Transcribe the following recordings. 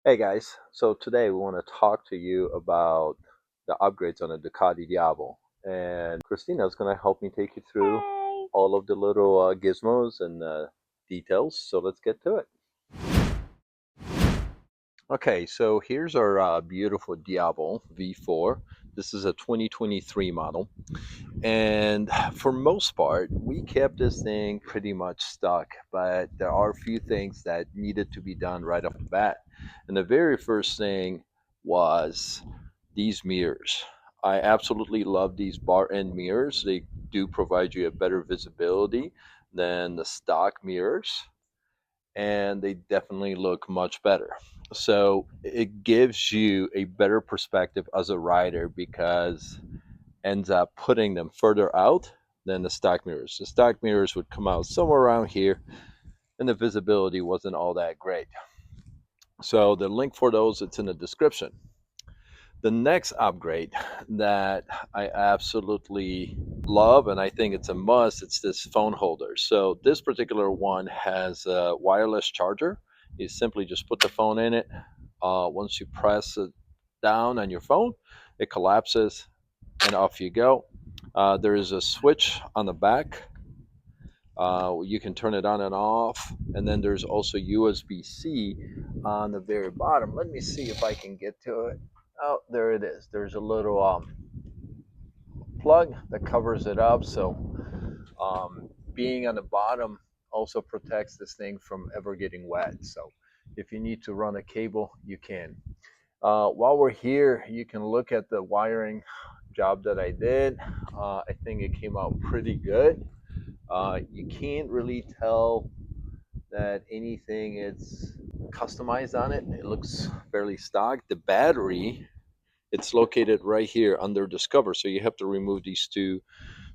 Hey guys, so today we want to talk to you about the upgrades on a Ducati Diavel. And Christina is going to help me take you through Hey. all of the little gizmos and details. So let's get to it. Okay, so here's our beautiful Diavel V4. This is a 2023 model. And for most part, we kept this thing pretty much stuck, but there are a few things that needed to be done right off the bat. And the very first thing was these mirrors. I absolutely love these bar end mirrors. They do provide you a better visibility than the stock mirrors, and they definitely look much better. So it gives you a better perspective as a rider because ends up putting them further out than the stock mirrors. The stock mirrors would come out somewhere around here, and the visibility wasn't all that great. So the link for those, it's in the description. The next upgrade that I absolutely love, and I think it's a must, it's this phone holder. So this particular one has a wireless charger. You simply just put the phone in it. Once you press it down on your phone, it collapses and off you go. There is a switch on the back. You can turn it on and off, and then there's also USB-C on the very bottom. Let me see if I can get to it. Oh, there it is. There's a little plug that covers it up, so being on the bottom also protects this thing from ever getting wet. So if you need to run a cable, you can. While we're here, you can look at the wiring job that I did. I think it came out pretty good. You can't really tell that anything is customized on it. It looks fairly stock. The battery, it's located right here under this cover, so you have to remove these two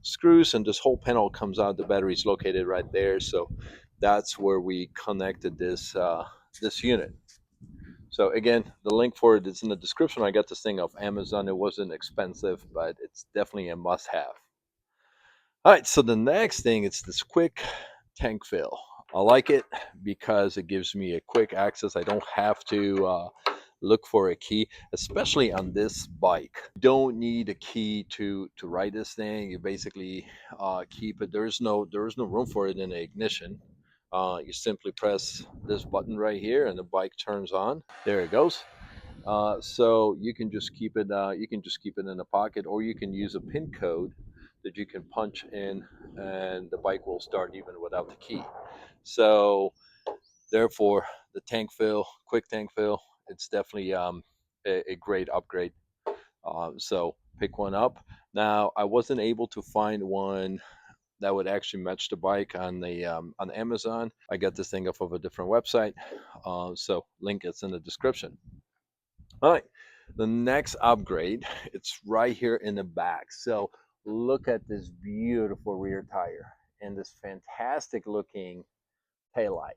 screws, and this whole panel comes out. The battery is located right there, so that's where we connected this unit. So again, the link for it is in the description. I got this thing off Amazon. It wasn't expensive, but it's definitely a must-have. All right, so the next thing is this quick tank fill. I like it because it gives me a quick access. I don't have to look for a key, especially on this bike. You don't need a key to ride this thing. You basically keep it. There is no room for it in the ignition. You simply press this button right here, and the bike turns on. There it goes. So you can just keep it. You can just keep it in the pocket, or you can use a pin code that you can punch in, and the bike will start even without the key. So therefore, the tank fill, quick tank fill, it's definitely a great upgrade. So pick one up. Now I wasn't able to find one that would actually match the bike on Amazon. I got this thing off of a different website, so link is in the description. All right, the next upgrade, it's right here in the back. So look at this beautiful rear tire and this fantastic looking taillight.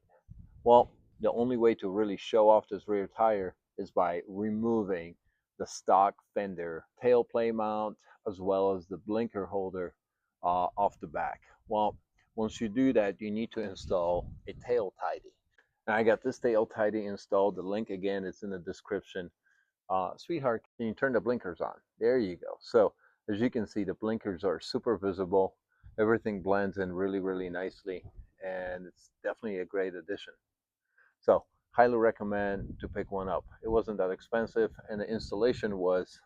Well, the only way to really show off this rear tire is by removing the stock fender tail play mount as well as the blinker holder off the back. Well, once you do that, you need to install a tail tidy. And I got this tail tidy installed. The link again is in the description. Sweetheart, can you turn the blinkers on? There you go. So as you can see, the blinkers are super visible. Everything blends in really, really nicely, and it's definitely a great addition. So highly recommend to pick one up. It wasn't that expensive, and the installation was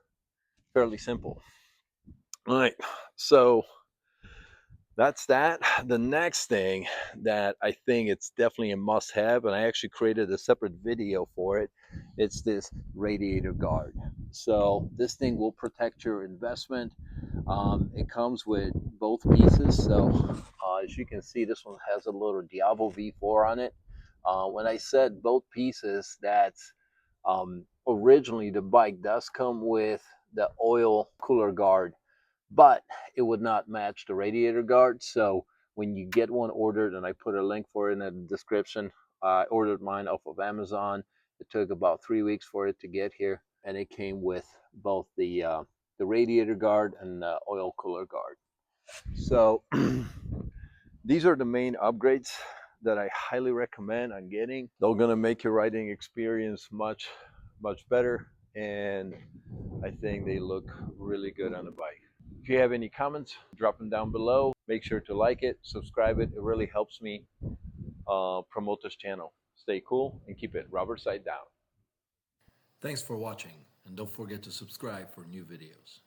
fairly simple. All right, so that's that. The next thing that I think it's definitely a must have, and I actually created a separate video for it, it's this radiator guard. So this thing will protect your investment. It comes with both pieces. So as you can see, this one has a little Diavel V4 on it. When I said both pieces, that's originally the bike does come with the oil cooler guard, but it would not match the radiator guard. So when you get one ordered, and I put a link for it in the description, I ordered mine off of Amazon. It took about 3 weeks for it to get here, and it came with both the radiator guard and the oil cooler guard. So these are the main upgrades that I highly recommend on getting. They're gonna make your riding experience much better, and I think they look really good on the bike. If you have any comments, drop them down below. Make sure to like it, subscribe it. It really helps me promote this channel. Stay cool and keep it rubber side down. Thanks for watching, and don't forget to subscribe for new videos.